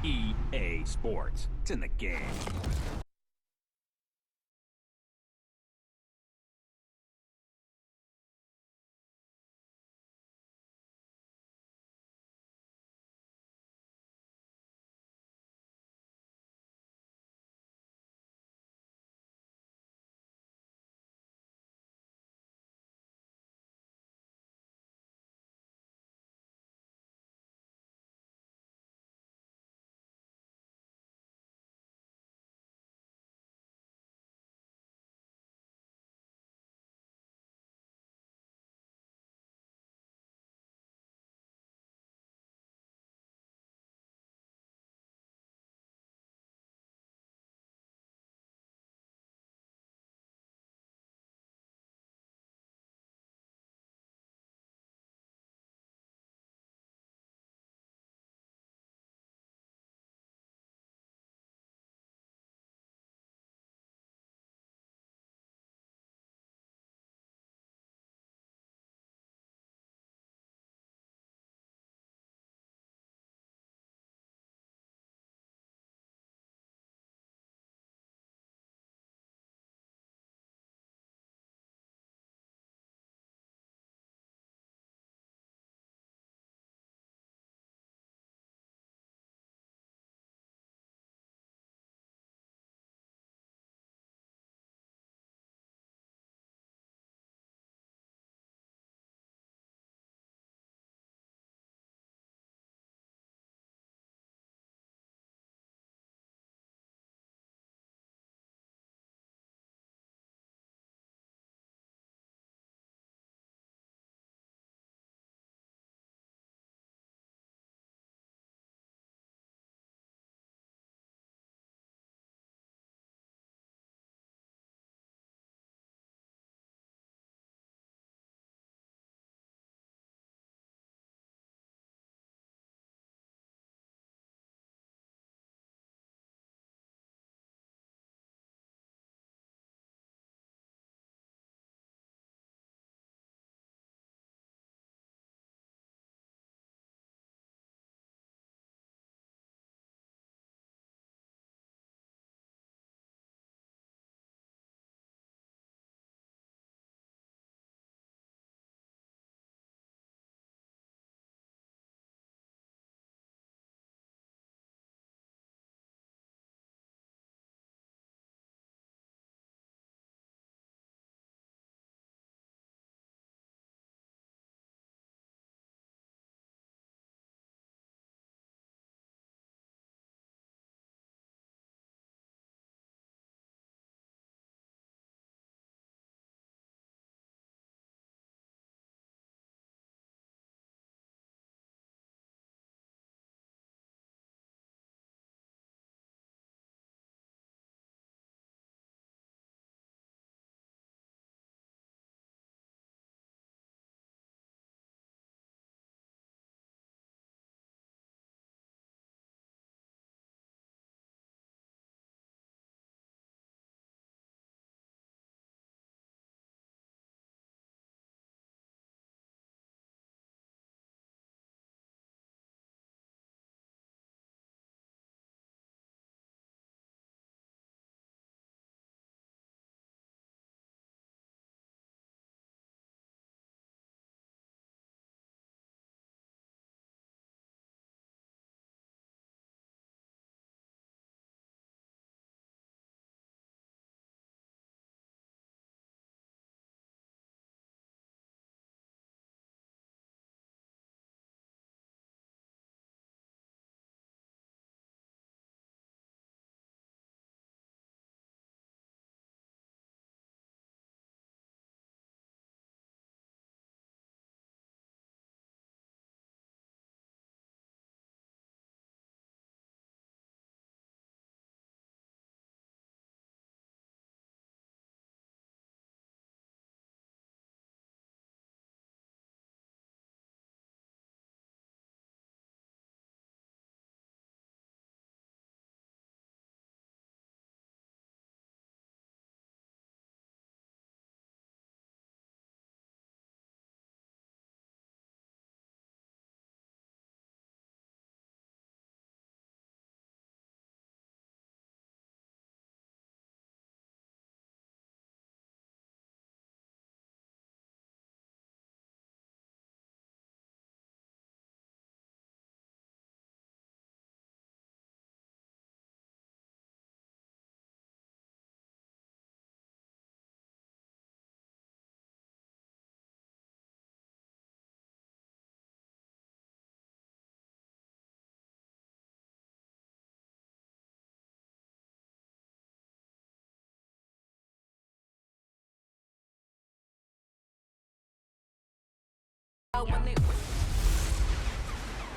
EA Sports. It's in the game.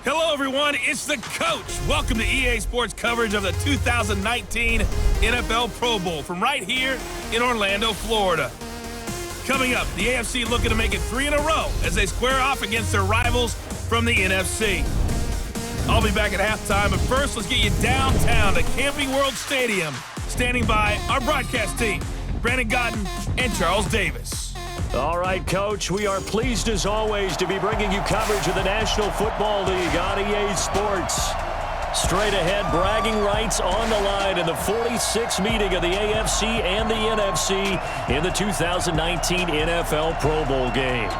Hello, everyone. It's the coach. Welcome to EA Sports coverage of the 2019 NFL Pro Bowl from right here in Orlando, Florida. Coming up, the AFC looking to make it 3 in a row as they square off against their rivals from the NFC. I'll be back at halftime, but first, let's get you downtown to Camping World Stadium. Standing by our broadcast team, Brandon Godden and Charles Davis. All right, Coach, we are pleased as always to be bringing you coverage of the National Football League on EA Sports. Straight ahead, bragging rights on the line in the 46th meeting of the AFC and the NFC in the 2019 NFL Pro Bowl game.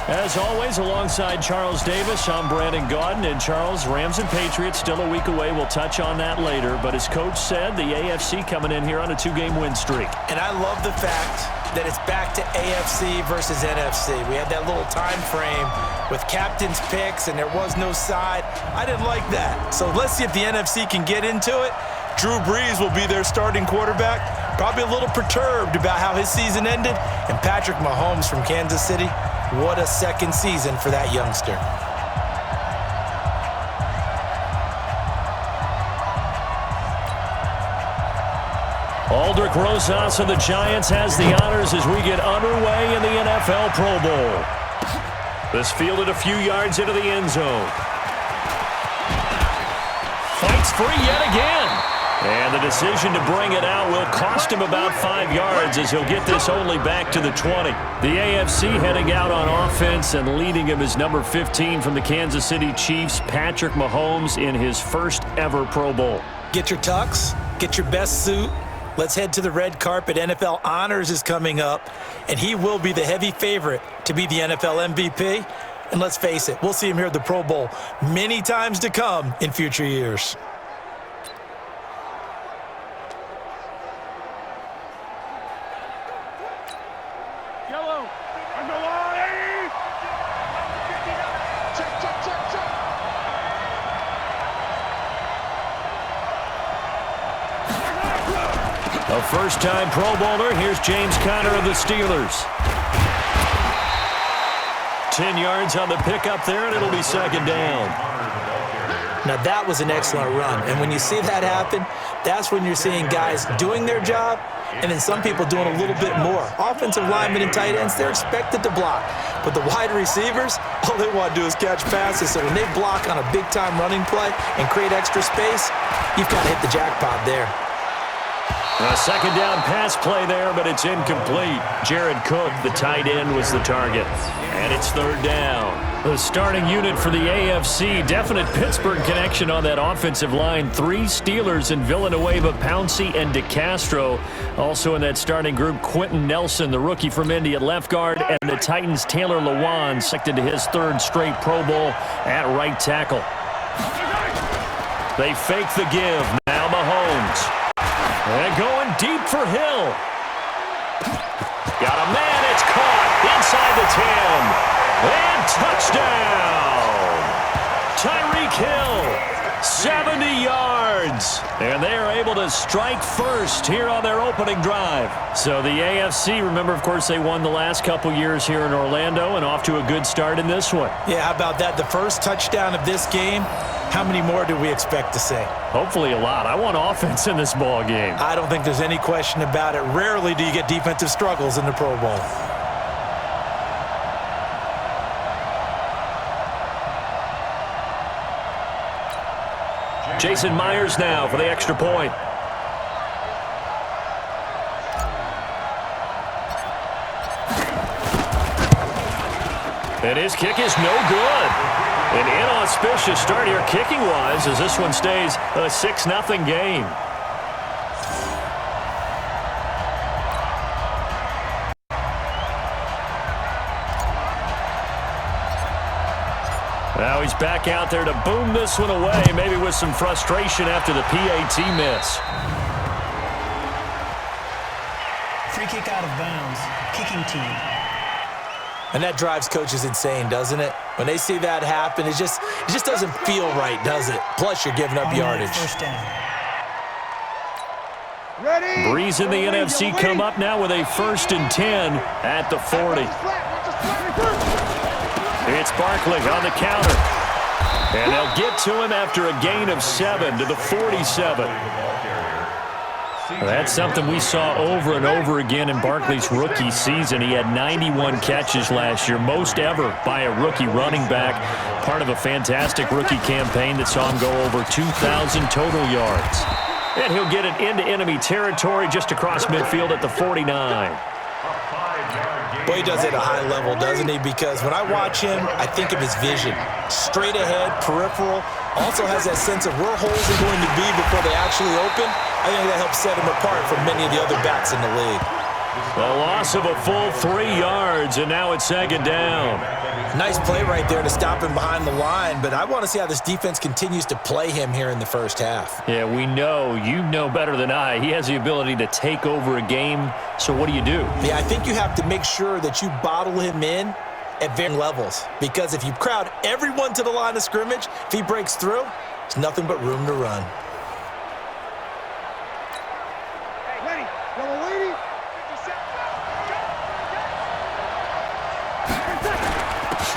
As always, alongside Charles Davis, I'm Brandon Godden. And Charles, Rams and Patriots still a week away. We'll touch on that later. But as Coach said, the AFC coming in here on a 2-game win streak. And I love the fact that it's back to AFC versus NFC. We had that little time frame with captain's picks, and there was no side. I didn't like that. So let's see if the NFC can get into it. Drew Brees will be their starting quarterback. Probably a little perturbed about how his season ended. And Patrick Mahomes from Kansas City. What a second season for that youngster. Aldrich Rosas of the Giants has the honors as we get underway in the NFL Pro Bowl. This fielded a few yards into the end zone. Fights free yet again. And the decision to bring it out will cost him about 5 yards as he'll get this only back to the 20. The AFC heading out on offense and leading him is number 15 from the Kansas City Chiefs, Patrick Mahomes, in his first ever Pro Bowl. Get your tux, get your best suit. Let's head to the red carpet. NFL Honors is coming up, and he will be the heavy favorite to be the NFL MVP. And let's face it, we'll see him here at the Pro Bowl many times to come in future years. A first-time Pro Bowler. Here's James Conner of the Steelers. 10 yards on the pickup there, and it'll be second down. Now, that was an excellent run. And when you see that happen, that's when you're seeing guys doing their job and then some people doing a little bit more. Offensive linemen and tight ends, they're expected to block. But the wide receivers, all they want to do is catch passes. So when they block on a big-time running play and create extra space, you've got to hit the jackpot there. A second down pass play there, but it's incomplete. Jared Cook, the tight end, was the target. And it's third down. The starting unit for the AFC, definite Pittsburgh connection on that offensive line. 3 Steelers in Villanueva, Pouncey, and DeCastro. Also in that starting group, Quentin Nelson, the rookie from Indy at left guard, and the Titans' Taylor Lewan, selected to his 3rd straight Pro Bowl at right tackle. They fake the give. Now Mahomes. And going deep for Hill. Got a man, it's caught inside the 10. And touchdown. Tyreek Hill, 70 yards. And they are able to strike first here on their opening drive. So the AFC, remember, of course, they won the last couple years here in Orlando and off to a good start in this one. Yeah, how about that? The first touchdown of this game. How many more do we expect to see? Hopefully a lot. I want offense in this ball game. I don't think there's any question about it. Rarely do you get defensive struggles in the Pro Bowl. Jason Myers now for the extra point. And his kick is no good. An inauspicious start here kicking-wise as this one stays a 6-0 game. Now he's back out there to boom this one away, maybe with some frustration after the PAT miss. Free kick out of bounds, kicking team. And that drives coaches insane, doesn't it? When they see that happen, it just doesn't feel right, does it? Plus, you're giving up yardage. First down. Breeze in the NFC come up now with a 1st and 10 at the 40. It's Barkley on the counter. And they'll get to him after a gain of 7 to the 47. That's something we saw over and over again in Barkley's rookie season. He had 91 catches last year, most ever by a rookie running back, part of a fantastic rookie campaign that saw him go over 2,000 total yards. And he'll get it into enemy territory just across midfield at the 49. Well, he does it at a high level, doesn't he? Because when I watch him, I think of his vision. Straight ahead, peripheral. Also has that sense of where holes are going to be before they actually open. I think that helps set him apart from many of the other backs in the league. A loss of a full 3 yards, and now it's second down. Nice play right there to stop him behind the line, but I want to see how this defense continues to play him here in the first half. Yeah, we know. You know better than I. He has the ability to take over a game, so what do you do? Yeah, I think you have to make sure that you bottle him in at varying levels, because if you crowd everyone to the line of scrimmage, if he breaks through, there's nothing but room to run.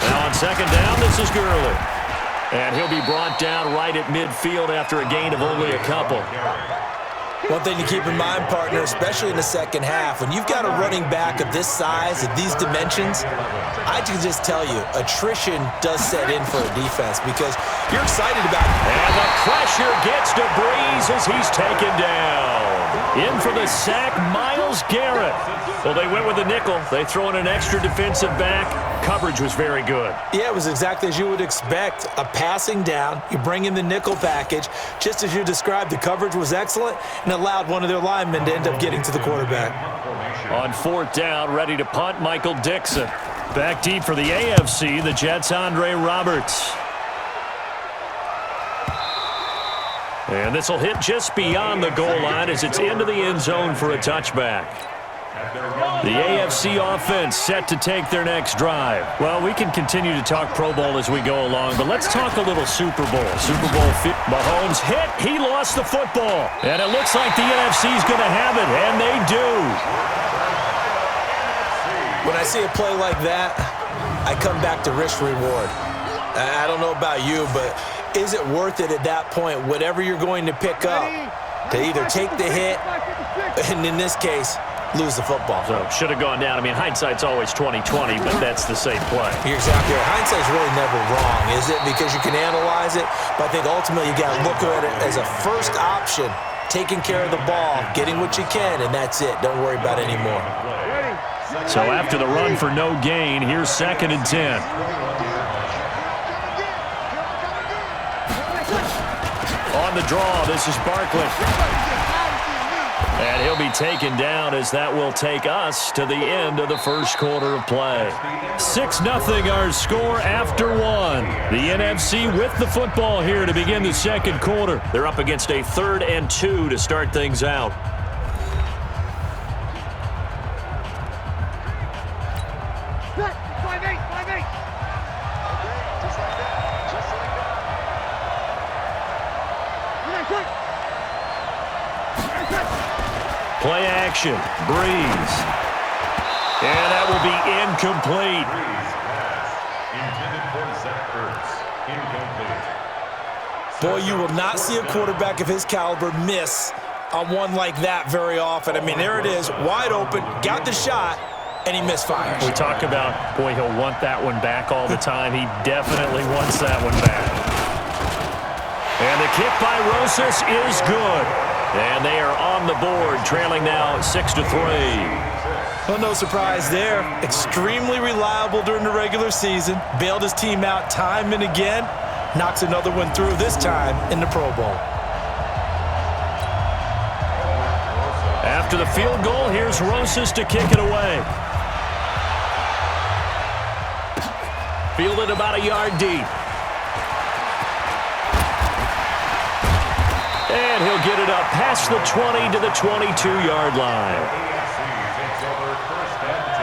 Now on second down, this is Gurley. And he'll be brought down right at midfield after a gain of only a couple. One thing to keep in mind, partner, especially in the second half, when you've got a running back of this size, of these dimensions, I can just tell you, attrition does set in for a defense because you're excited about it. And the pressure gets to Breeze as he's taken down. In for the sack, Myles Garrett. Well, they went with a nickel. They throw in an extra defensive back. Coverage was very good. Yeah, it was exactly as you would expect. A passing down, you bring in the nickel package. Just as you described, the coverage was excellent and allowed one of their linemen to end up getting to the quarterback. On fourth down, ready to punt, Michael Dixon. Back deep for the AFC, the Jets' Andre Roberts. And this will hit just beyond the goal line as it's into the end zone for a touchback. The AFC offense set to take their next drive. Well, we can continue to talk Pro Bowl as we go along, but let's talk a little Super Bowl. Super Bowl, Mahomes hit, he lost the football. And it looks like the NFC's going to have it, and they do. When I see a play like that, I come back to risk reward. I don't know about you, but is it worth it at that point, whatever you're going to pick up, to either take the hit, and in this case, lose the football? So should have gone down. I mean, hindsight's always 20/20, but that's the same play. You're exactly right. Hindsight's really never wrong, is it? Because you can analyze it, but I think ultimately you got to look at it as a first option, taking care of the ball, getting what you can, and that's it. Don't worry about it anymore. So after the run for no gain, here's 2nd and 10. On the draw, this is Barkley. And he'll be taken down as that will take us to the end of the first quarter of play. 6-0 our score after one. The NFC with the football here to begin the second quarter. They're up against a 3rd and 2 to start things out. Play action, Breeze. And that will be incomplete. Boy, you will not see a quarterback of his caliber miss on one like that very often. I mean, there it is, wide open, got the shot, and he misfires. We talk about, boy, he'll want that one back all the time. He definitely wants that one back. And the kick by Rosas is good. And they are on the board, trailing now 6-3. Well, no surprise there. Extremely reliable during the regular season. Bailed his team out time and again. Knocks another one through, this time in the Pro Bowl. After the field goal, here's Rosas to kick it away. Fielded about a yard deep. And he'll get it up past the 20 to the 22-yard line.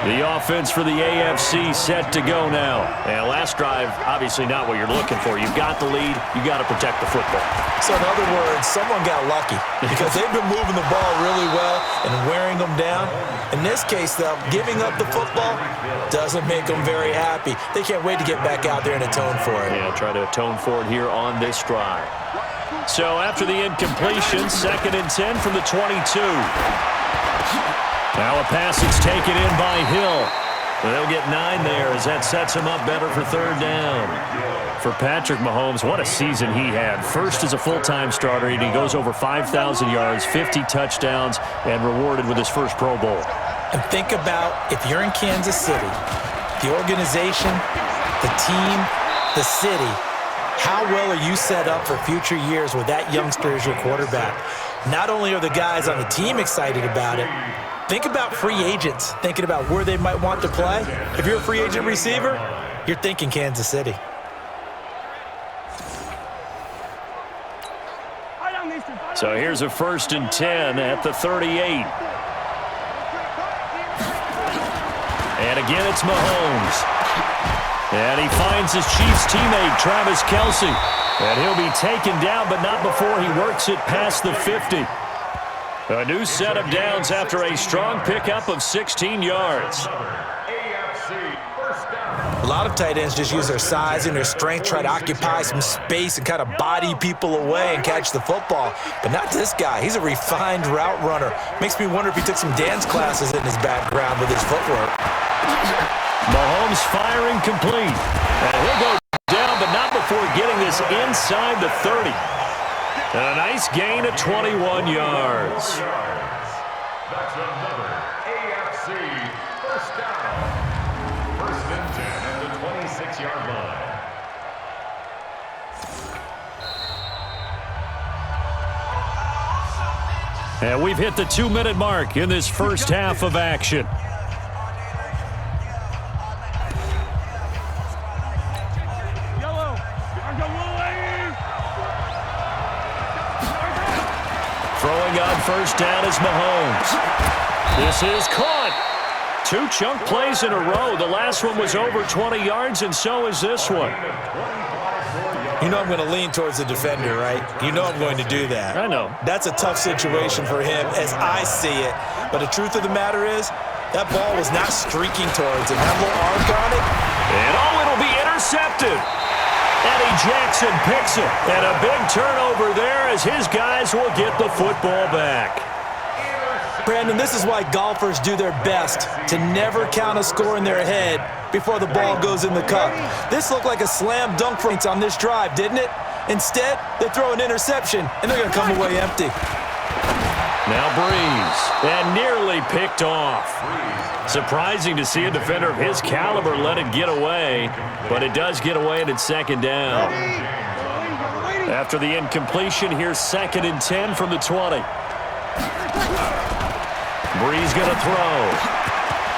The offense for the AFC set to go now. And last drive, obviously not what you're looking for. You've got the lead. You've got to protect the football. So in other words, someone got lucky because they've been moving the ball really well and wearing them down. In this case, though, giving up the football doesn't make them very happy. They can't wait to get back out there and atone for it. Yeah, try to atone for it here on this drive. So after the incompletion, 2nd and 10 from the 22. Now a pass that's taken in by Hill. They'll get 9 there as that sets him up better for 3rd down. For Patrick Mahomes, what a season he had. First as a full-time starter, and he goes over 5,000 yards, 50 touchdowns, and rewarded with his first Pro Bowl. And think about if you're in Kansas City, the organization, the team, the city, how well are you set up for future years with that youngster as your quarterback? Not only are the guys on the team excited about it, think about free agents, thinking about where they might want to play. If you're a free agent receiver, you're thinking Kansas City. So here's a 1st and 10 at the 38. And again, it's Mahomes. And he finds his Chiefs teammate, Travis Kelce. And he'll be taken down, but not before he works it past the 50. A new set of downs after a strong pickup of 16 yards. A lot of tight ends just use their size and their strength, try to occupy some space and kind of body people away and catch the football. But not this guy. He's a refined route runner. Makes me wonder if he took some dance classes in his background with his footwork. Mahomes firing complete. And he'll go down, but not before getting this inside the 30. And a nice gain of 21 yards. That's another AFC first down. 1st and 10 at the 26-yard line. And we've hit the 2-minute mark in this first half of action. Throwing on 1st down is Mahomes. This is caught. 2 chunk plays in a row. The last one was over 20 yards, and so is this one. You know I'm going to lean towards the defender, right? You know I'm going to do that. I know. That's a tough situation for him as I see it. But the truth of the matter is, that ball was not streaking towards him. That little arc on it. And it'll be intercepted. Eddie Jackson picks it. And a big turnover there as his guys will get the football back. Brandon, this is why golfers do their best to never count a score in their head before the ball goes in the cup. This looked like a slam dunk for on this drive, didn't it? Instead, they throw an interception, and they're going to come away empty. Now Breeze, and nearly picked off. Surprising to see a defender of his caliber let it get away, but it does get away and it's 2nd down. After the incompletion, here's 2nd and 10 from the 20. Breeze going to throw.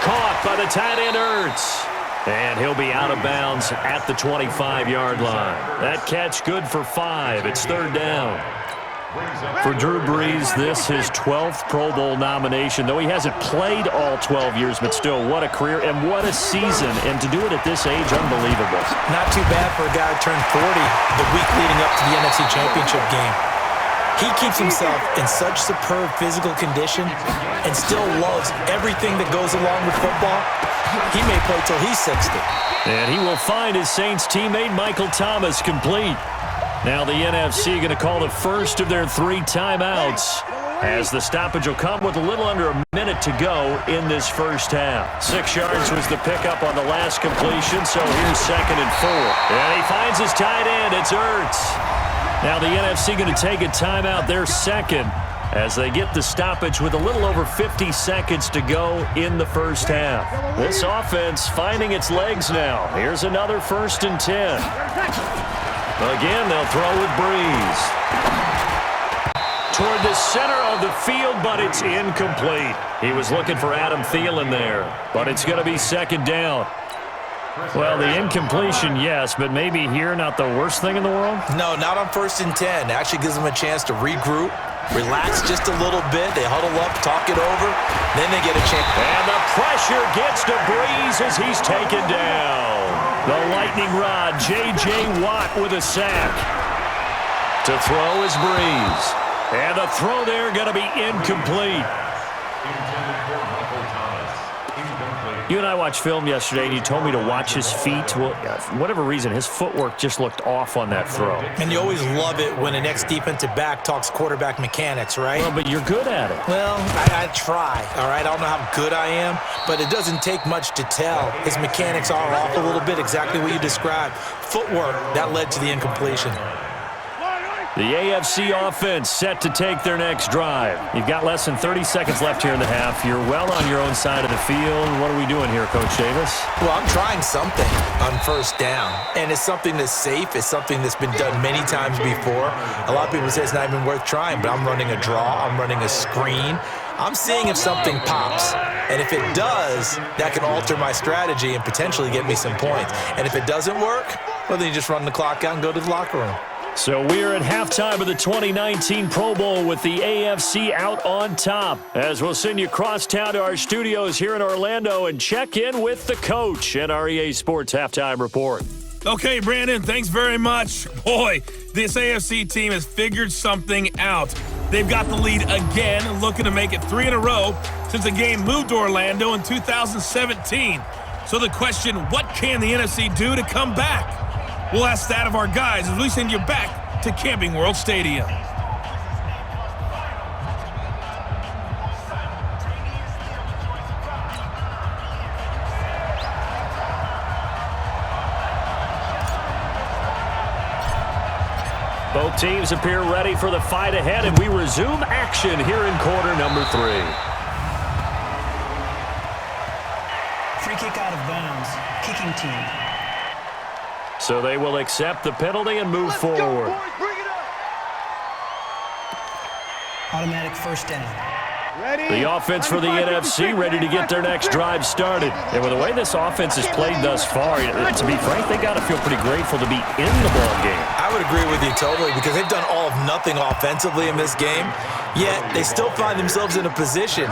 Caught by the tight end, Ertz. And he'll be out of bounds at the 25-yard line. That catch good for 5. It's 3rd down. For Drew Brees, this his 12th Pro Bowl nomination, though he hasn't played all 12 years, but still, what a career and what a season. And to do it at this age, unbelievable. Not too bad for a guy who turned 40 the week leading up to the NFC Championship game. He keeps himself in such superb physical condition and still loves everything that goes along with football. He may play till he's 60. And he will find his Saints teammate Michael Thomas complete. Now the NFC going to call the first of their 3 timeouts as the stoppage will come with a little under a minute to go in this first half. 6 yards was the pickup on the last completion, so here's 2nd and 4. And he finds his tight end. It's Ertz. Now the NFC going to take a timeout, their 2nd, as they get the stoppage with a little over 50 seconds to go in the first half. This offense finding its legs now. Here's another 1st and 10. Again, they'll throw with Breeze. Toward the center of the field, but it's incomplete. He was looking for Adam Thielen there, but it's going to be 2nd down. Well, the incompletion, yes, but maybe here not the worst thing in the world? No, not on 1st and 10. Actually gives them a chance to regroup, relax just a little bit. They huddle up, talk it over, then they get a chance. And the pressure gets to Breeze as he's taken down. The lightning rod, J.J. Watt with a sack. To throw is Breeze. And the throw there going to be incomplete. You and I watched film yesterday, and you told me to watch his feet. Well, for whatever reason, his footwork just looked off on that throw. And you always love it when an ex-defensive back talks quarterback mechanics, right? Well, but you're good at it. Well, I try, all right? I don't know how good I am, but it doesn't take much to tell. His mechanics are off a little bit, exactly what you described. Footwork, that led to the incompletion. The AFC offense set to take their next drive. You've got less than 30 seconds left here in the half. You're well on your own side of the field. What are we doing here, Coach Davis? Well, I'm trying something on first down, and it's something that's safe. It's something that's been done many times before. A lot of people say it's not even worth trying, but I'm running a draw. I'm running a screen. I'm seeing if something pops, and if it does, that can alter my strategy and potentially get me some points. And if it doesn't work, well, then you just run the clock out and go to the locker room. So we're at halftime of the 2019 Pro Bowl with the AFC out on top. As we'll send you across town to our studios here in Orlando and check in with the coach at our EA Sports Halftime Report. Okay, Brandon, thanks very much. Boy, this AFC team has figured something out. They've got the lead again, looking to make it 3 in a row since the game moved to Orlando in 2017. So the question, what can the NFC do to come back? We'll ask that of our guys as we send you back to Camping World Stadium. Both teams appear ready for the fight ahead, and we resume action here in quarter number 3. Free kick out of bounds. Kicking team. So they will accept the penalty and move forward. Automatic first down. The offense for the NFC ready to get their next drive started. And with the way this offense has played thus far, to be frank, they got to feel pretty grateful to be in the ball game. I would agree with you totally because they've done all of nothing offensively in this game, yet they still find themselves in a position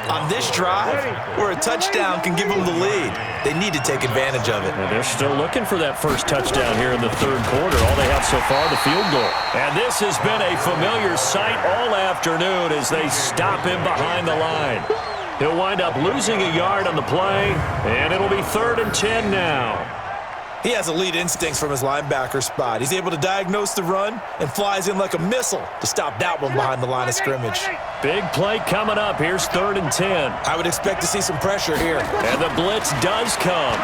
on this drive where a touchdown can give them the lead. They need to take advantage of it. And they're still looking for that first touchdown here in the third quarter. All they have so far, the field goal. And this has been a familiar sight all afternoon as they stop him behind the line. He'll wind up losing a yard on the play, and it'll be 3rd and 10 now. He has elite instincts from his linebacker spot. He's able to diagnose the run and flies in like a missile to stop that one behind the line of scrimmage. Big play coming up. Here's 3rd and 10. I would expect to see some pressure here. And the blitz does come.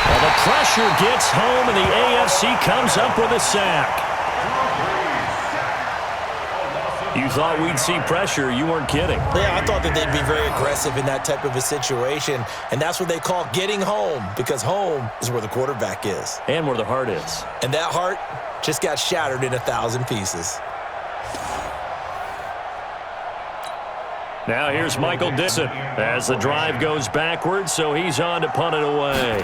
Well, the pressure gets home, and the AFC comes up with a sack. You thought we'd see pressure. You weren't kidding. Yeah, I thought that they'd be very aggressive in that type of a situation, and that's what they call getting home, because home is where the quarterback is. And where the heart is. And that heart just got shattered in 1,000 pieces. Now here's Michael Dixon as the drive goes backwards, so he's on to punt it away.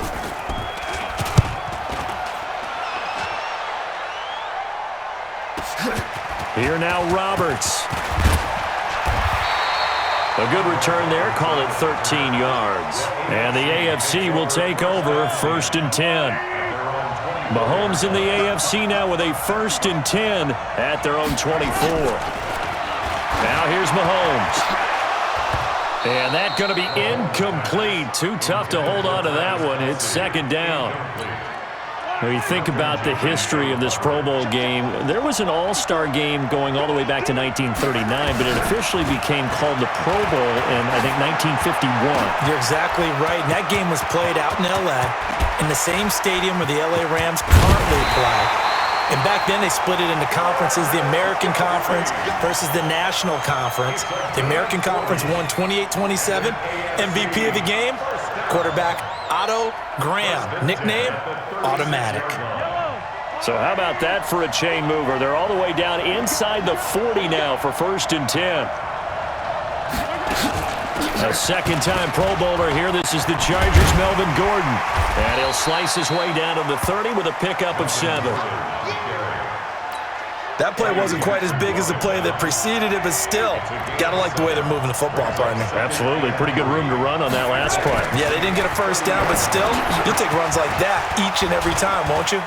Here now, Roberts. A good return there. Call it 13 yards. And the AFC will take over 1st and 10. Mahomes in the AFC now with a 1st and 10 at their own 24. Now here's Mahomes. And that's going to be incomplete. Too tough to hold on to that one. It's 2nd down. When you think about the history of this Pro Bowl game, there was an all-star game going all the way back to 1939, but it officially became called the Pro Bowl in, I think, 1951. You're exactly right. And that game was played out in L.A. in the same stadium where the L.A. Rams currently play. And back then, they split it into conferences, the American Conference versus the National Conference. The American Conference won 28-27. MVP of the game, quarterback Otto Graham. Nickname, Automatic. So how about that for a chain mover? They're all the way down inside the 40 now for 1st and 10. A second-time Pro Bowler here. This is the Chargers' Melvin Gordon. And he'll slice his way down to the 30 with a pickup of 7. That play wasn't quite as big as the play that preceded it, but still, got to like the way they're moving the football, partner. Absolutely. Pretty good room to run on that last play. Yeah, they didn't get a first down, but still, you'll take runs like that each and every time, won't you?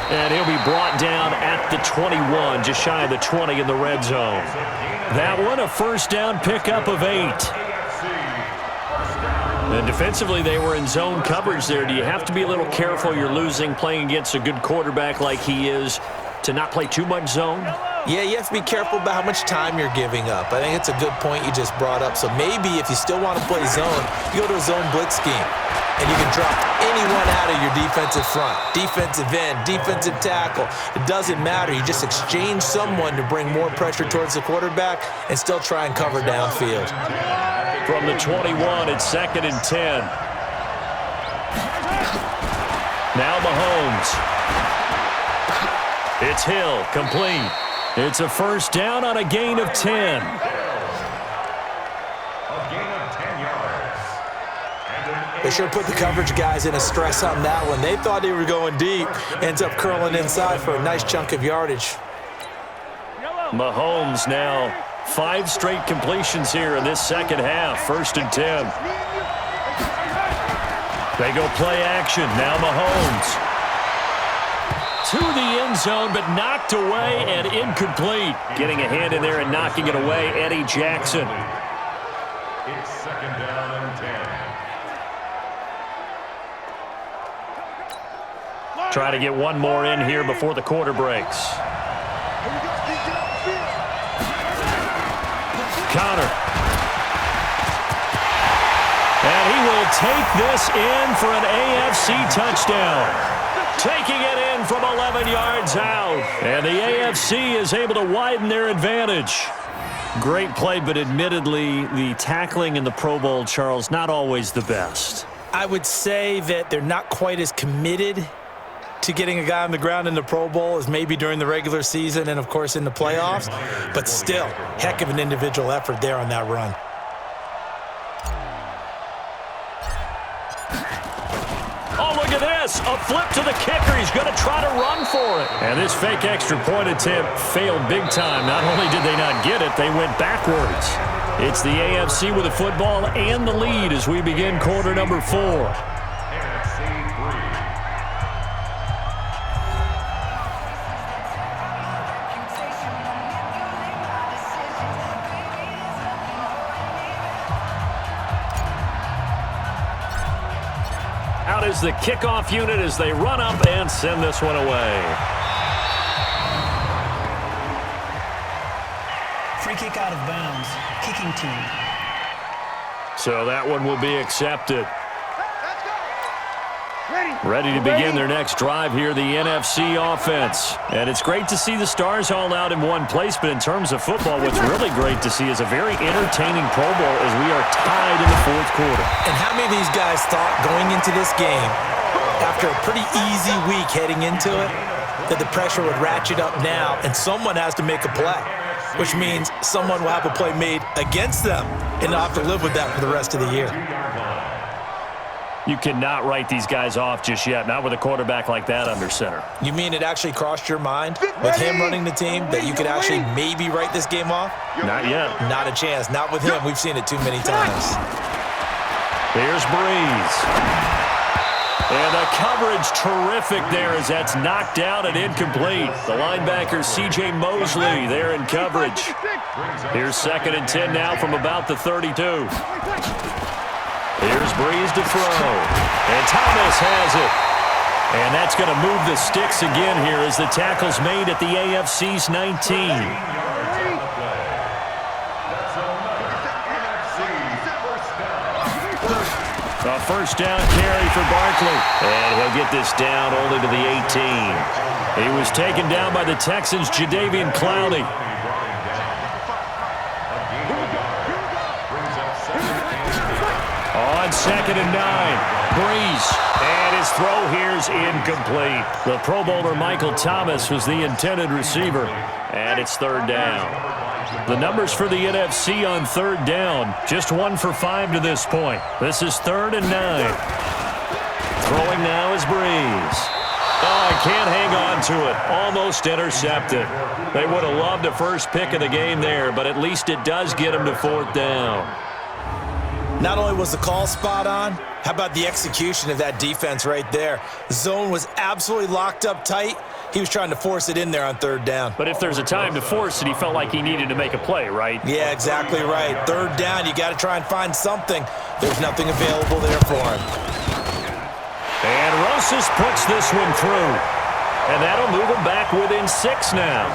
And he'll be brought down at the 21, just shy of the 20 in the red zone. That one, a first down pickup of 8. And defensively, they were in zone coverage there. Do you have to be a little careful? You're losing, playing against a good quarterback like he is, to not play too much zone? Yeah, you have to be careful about how much time you're giving up. I think it's a good point you just brought up. So maybe if you still want to play zone, you go to a zone blitz scheme. And you can drop anyone out of your defensive front, defensive end, defensive tackle. It doesn't matter. You just exchange someone to bring more pressure towards the quarterback and still try and cover downfield. From the 21, it's 2nd and 10. Now Mahomes. It's Hill, complete. It's a first down on a gain of 10. They sure put the coverage guys in a stress on that one. They thought they were going deep. Ends up curling inside for a nice chunk of yardage. Mahomes now 5 straight completions here in this second half. 1st and 10. They go play action. Now Mahomes. To the end zone, but knocked away and incomplete. Getting a hand in there and knocking it away, Eddie Jackson. It's 2nd down and 10. Try to get one more in here before the quarter breaks. Connor. And he will take this in for an AFC touchdown. Taking it in from 11 yards out. And the AFC is able to widen their advantage. Great play, but admittedly, the tackling in the Pro Bowl, Charles, not always the best. I would say that they're not quite as committed to getting a guy on the ground in the Pro Bowl as maybe during the regular season and, of course, in the playoffs. But still, heck of an individual effort there on that run. Oh, look at this. A flip to the kicker. He's going to try to run for it. And this fake extra point attempt failed big time. Not only did they not get it, they went backwards. It's the AFC with the football and the lead as we begin quarter number 4. Out is the kickoff unit as they run up and send this one away. Free kick out of bounds. Kicking team. So that one will be accepted. Ready to begin their next drive here, the NFC offense. And it's great to see the stars all out in one place, but in terms of football, what's really great to see is a very entertaining Pro Bowl as we are tied in the 4th quarter. And how many of these guys thought going into this game, after a pretty easy week heading into it, that the pressure would ratchet up now and someone has to make a play, which means someone will have a play made against them and they'll have to live with that for the rest of the year. You cannot write these guys off just yet, not with a quarterback like that under center. You mean it actually crossed your mind with him running the team that you could actually maybe write this game off? Not yet. Not a chance. Not with him. We've seen it too many times. Here's Breeze. And the coverage terrific there as that's knocked out and incomplete. The linebacker C.J. Mosley there in coverage. Here's 2nd and 10 now from about the 32. Here's Breeze to throw. And Thomas has it. And that's going to move the sticks again here as the tackle's made at the AFC's 19. A first down carry for Barkley. And he'll get this down only to the 18. He was taken down by the Texans' Jadeveon Clowney. On 2nd and 9, Breeze, and his throw here's incomplete. The Pro Bowler Michael Thomas was the intended receiver, and it's 3rd down. The numbers for the NFC on 3rd down, just 1 for 5 to this point. This is 3rd and 9. Throwing now is Breeze. Oh, I can't hang on on to it. Almost intercepted. They would have loved a first pick of the game there, but at least it does get them to 4th down. Not only was the call spot on, how about the execution of that defense right there? The zone was absolutely locked up tight. He was trying to force it in there on 3rd down. But if there's a time to force it, he felt like he needed to make a play, right? Yeah, exactly right. 3rd down, you got to try and find something. There's nothing available there for him. And Rosas puts this one through. And that'll move them back within 6 now.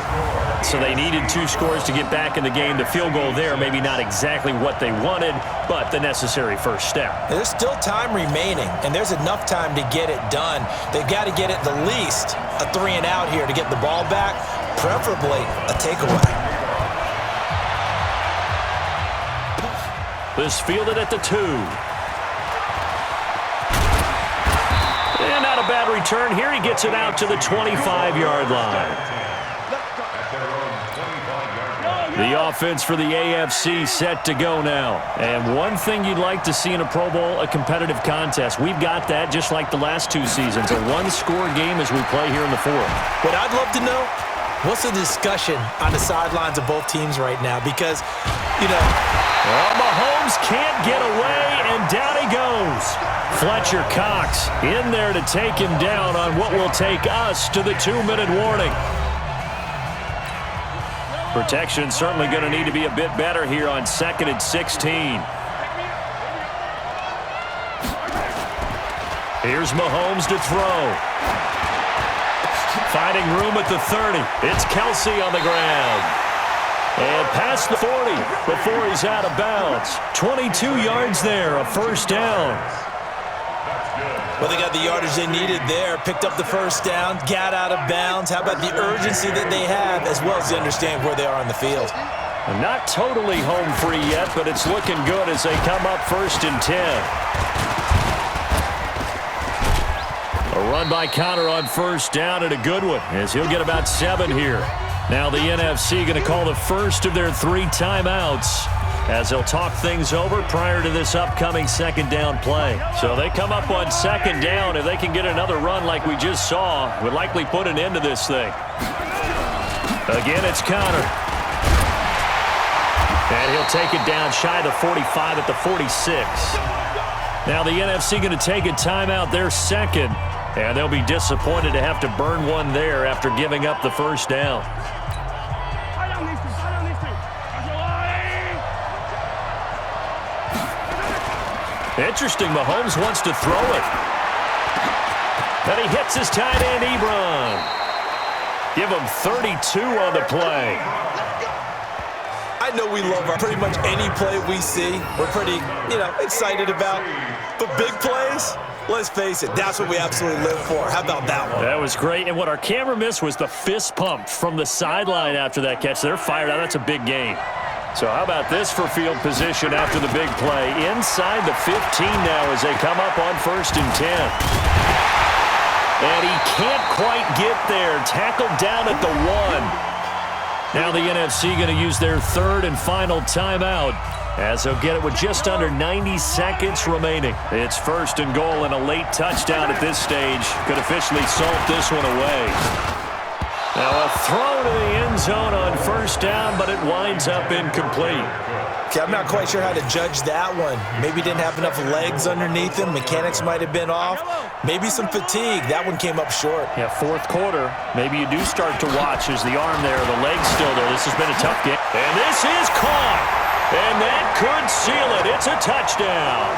So they needed 2 scores to get back in the game. The field goal there, maybe not exactly what they wanted, but the necessary first step. There's still time remaining, and there's enough time to get it done. They've got to get it the least a 3 and out here to get the ball back, preferably a takeaway. This fielded at the 2. And not a bad return here. He gets it out to the 25-yard line. The offense for the AFC set to go now. And one thing you'd like to see in a Pro Bowl, a competitive contest. We've got that just like the last 2 seasons. A 1-score game as we play here in the 4th. What I'd love to know, what's the discussion on the sidelines of both teams right now? Because, you know, well, Mahomes can't get away, and down he goes. Fletcher Cox in there to take him down on what will take us to the 2-minute warning. Protection certainly going to need to be a bit better here on 2nd and 16. Here's Mahomes to throw. Finding room at the 30. It's Kelsey on the ground. And past the 40 before he's out of bounds. 22 yards there, a first down. Well, they got the yardage they needed there, picked up the first down, got out of bounds. How about the urgency that they have, as well as they understand where they are on the field? Not totally home free yet, but it's looking good as they come up 1st and 10. A run by Connor on first down, and a good one, as he'll get about 7 here. Now the NFC going to call the first of their 3 timeouts, as they'll talk things over prior to this upcoming 2nd down play. So they come up on 2nd down. If they can get another run like we just saw, would likely put an end to this thing. Again, it's Connor. And he'll take it down shy of the 45 at the 46. Now the NFC going to take a timeout, their 2nd. And they'll be disappointed to have to burn one there after giving up the first down. Interesting, Mahomes wants to throw it. And he hits his tight end, Ebron. Give him 32 on the play. I know we love pretty much any play we see. We're pretty, excited about. But big plays, let's face it, that's what we absolutely live for. How about that one? That was great. And what our camera missed was the fist pump from the sideline after that catch. They're fired out. That's a big gain. So how about this for field position after the big play? Inside the 15 now as they come up on 1st and 10. And he can't quite get there. Tackled down at the 1. Now the NFC going to use their 3rd and final timeout, as they'll get it with just under 90 seconds remaining. It's 1st and goal, and a late touchdown at this stage could officially salt this one away. Now a throw to the end zone on 1st down, but it winds up incomplete. Okay, I'm not quite sure how to judge that one. Maybe didn't have enough legs underneath him. Mechanics might have been off. Maybe some fatigue. That one came up short. Yeah, 4th quarter. Maybe you do start to watch as the arm there, the leg's still there. This has been a tough game. And this is caught. And that could seal it. It's a touchdown.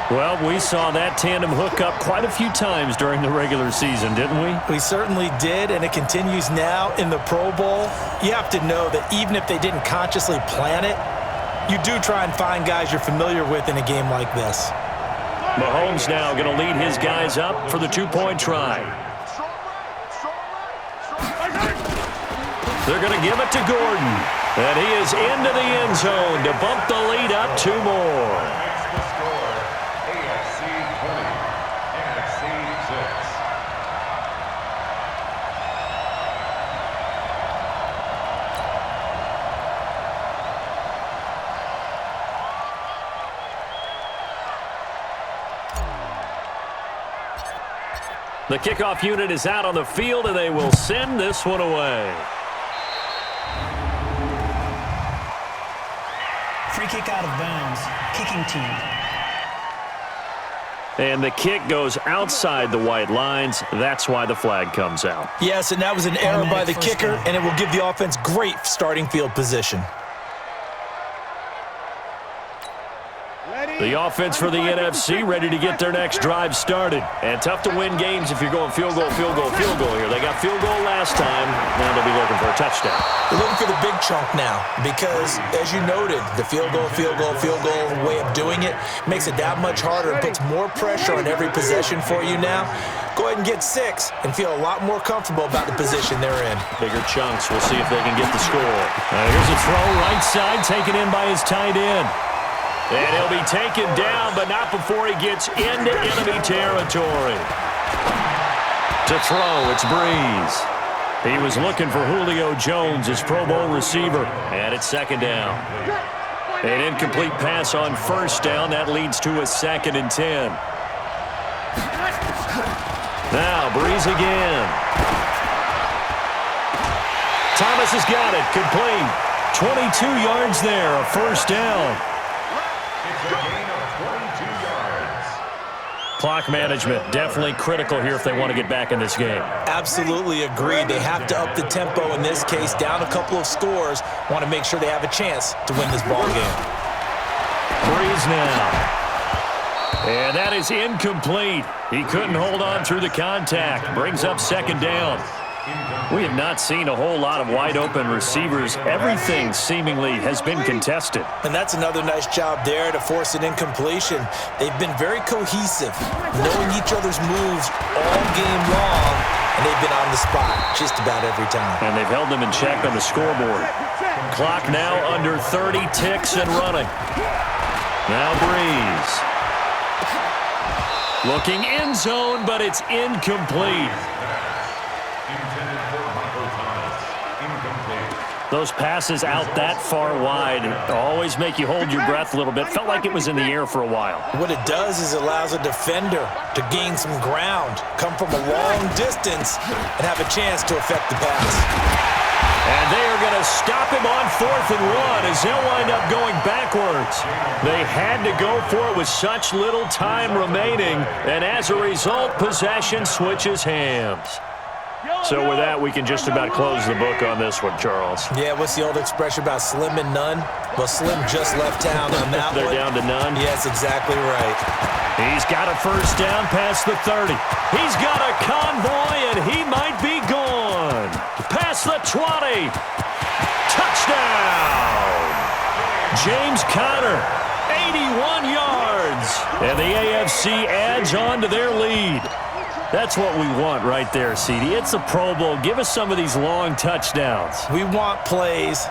Well, we saw that tandem hook up quite a few times during the regular season, didn't we? We certainly did, and it continues now in the Pro Bowl. You have to know that even if they didn't consciously plan it, you do try and find guys you're familiar with in a game like this. Mahomes now going to lead his guys up for the 2-point try. They're going to give it to Gordon, and he is into the end zone to bump the lead up 2 more. The kickoff unit is out on the field, and they will send this one away. Free kick out of bounds. Kicking team. And the kick goes outside the white lines. That's why the flag comes out. Yes, and that was an error by the kicker, and it will give the offense great starting field position. The offense for the NFC ready to get their next drive started. And tough to win games if you're going field goal, field goal, field goal here. They got field goal last time. Now they'll be looking for a touchdown. They're looking for the big chunk now because, as you noted, the field goal way of doing it makes it that much harder and puts more pressure on every possession for you now. Go ahead and get 6 and feel a lot more comfortable about the position they're in. Bigger chunks. We'll see if they can get the score. Here's a throw right side, taken in by his tight end. And he'll be taken down, but not before he gets into enemy territory. To throw, it's Breeze. He was looking for Julio Jones, his Pro Bowl receiver, and it's second down. An incomplete pass on first down. That leads to a 2nd and 10. Now, Breeze again. Thomas has got it, complete. 22 yards there, a first down. It's a gain of 22 yards. Clock management, definitely critical here if they want to get back in this game. Absolutely agree. They have to up the tempo in this case, down a couple of scores. Want to make sure they have a chance to win this ball game. Breeze now. And that is incomplete. He couldn't hold on through the contact. Brings up second down. We have not seen a whole lot of wide-open receivers. Everything seemingly has been contested. And that's another nice job there to force an incompletion. They've been very cohesive, knowing each other's moves all game long, and they've been on the spot just about every time. And they've held them in check on the scoreboard. Clock now under 30 ticks and running. Now Breeze. Looking end zone, but it's incomplete. Those passes out that far wide always make you hold your breath a little bit. Felt like it was in the air for a while. What it does is it allows a defender to gain some ground, come from a long distance, and have a chance to affect the pass. And they are going to stop him on 4th and 1 as they'll wind up going backwards. They had to go for it with such little time remaining, and as a result, possession switches hands. So with that, we can just about close the book on this one, Charles. Yeah, what's the old expression about slim and none? Well, Slim just left town on that They're down to none? Yes, exactly right. He's got a first down past the 30. He's got a convoy, and he might be gone. Past the 20. Touchdown! James Conner, 81 yards. And the AFC adds on to their lead. That's what we want right there, CD. It's a Pro Bowl. Give us some of these long touchdowns. We want plays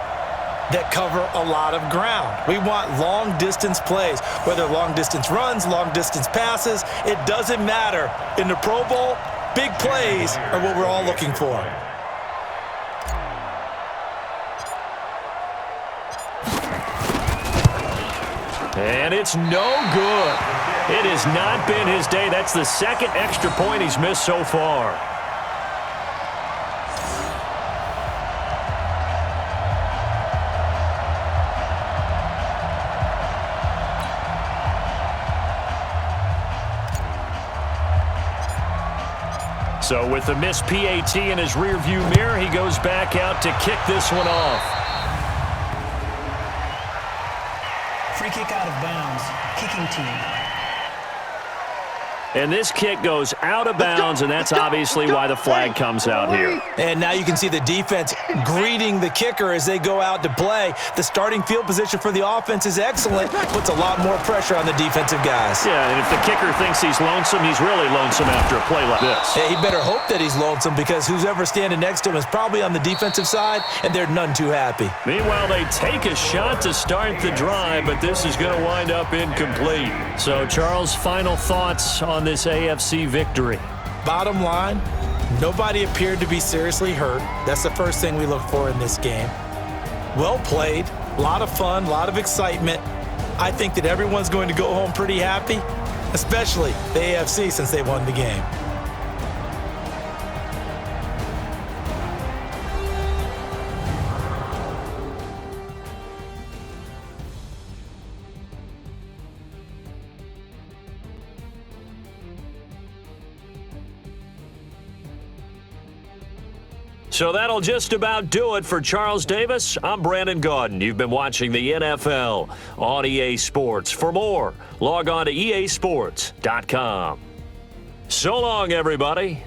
that cover a lot of ground. We want long-distance plays, whether long-distance runs, long-distance passes. It doesn't matter. In the Pro Bowl, big plays are what we're all looking for. And it's no good. It has not been his day. That's the 2nd extra point he's missed so far. So with the missed PAT in his rearview mirror, he goes back out to kick this one off. Free kick out of bounds. Kicking team. And this kick goes out of bounds, and that's obviously why the flag comes out here. And now you can see the defense greeting the kicker as they go out to play. The starting field position for the offense is excellent. Puts a lot more pressure on the defensive guys. Yeah, and if the kicker thinks he's lonesome, he's really lonesome after a play like this. Yeah, he better hope that he's lonesome because who's ever standing next to him is probably on the defensive side, and they're none too happy. Meanwhile, they take a shot to start the drive, but this is going to wind up incomplete. So, Charles, final thoughts on this AFC victory? Bottom line, nobody appeared to be seriously hurt. That's the first thing we look for in this game. Well played, a lot of fun, a lot of excitement. I think that everyone's going to go home pretty happy, especially the AFC since they won the game. So that'll just about do it for Charles Davis. I'm Brandon Gaudin. You've been watching the NFL on EA Sports. For more, log on to easports.com. So long, everybody.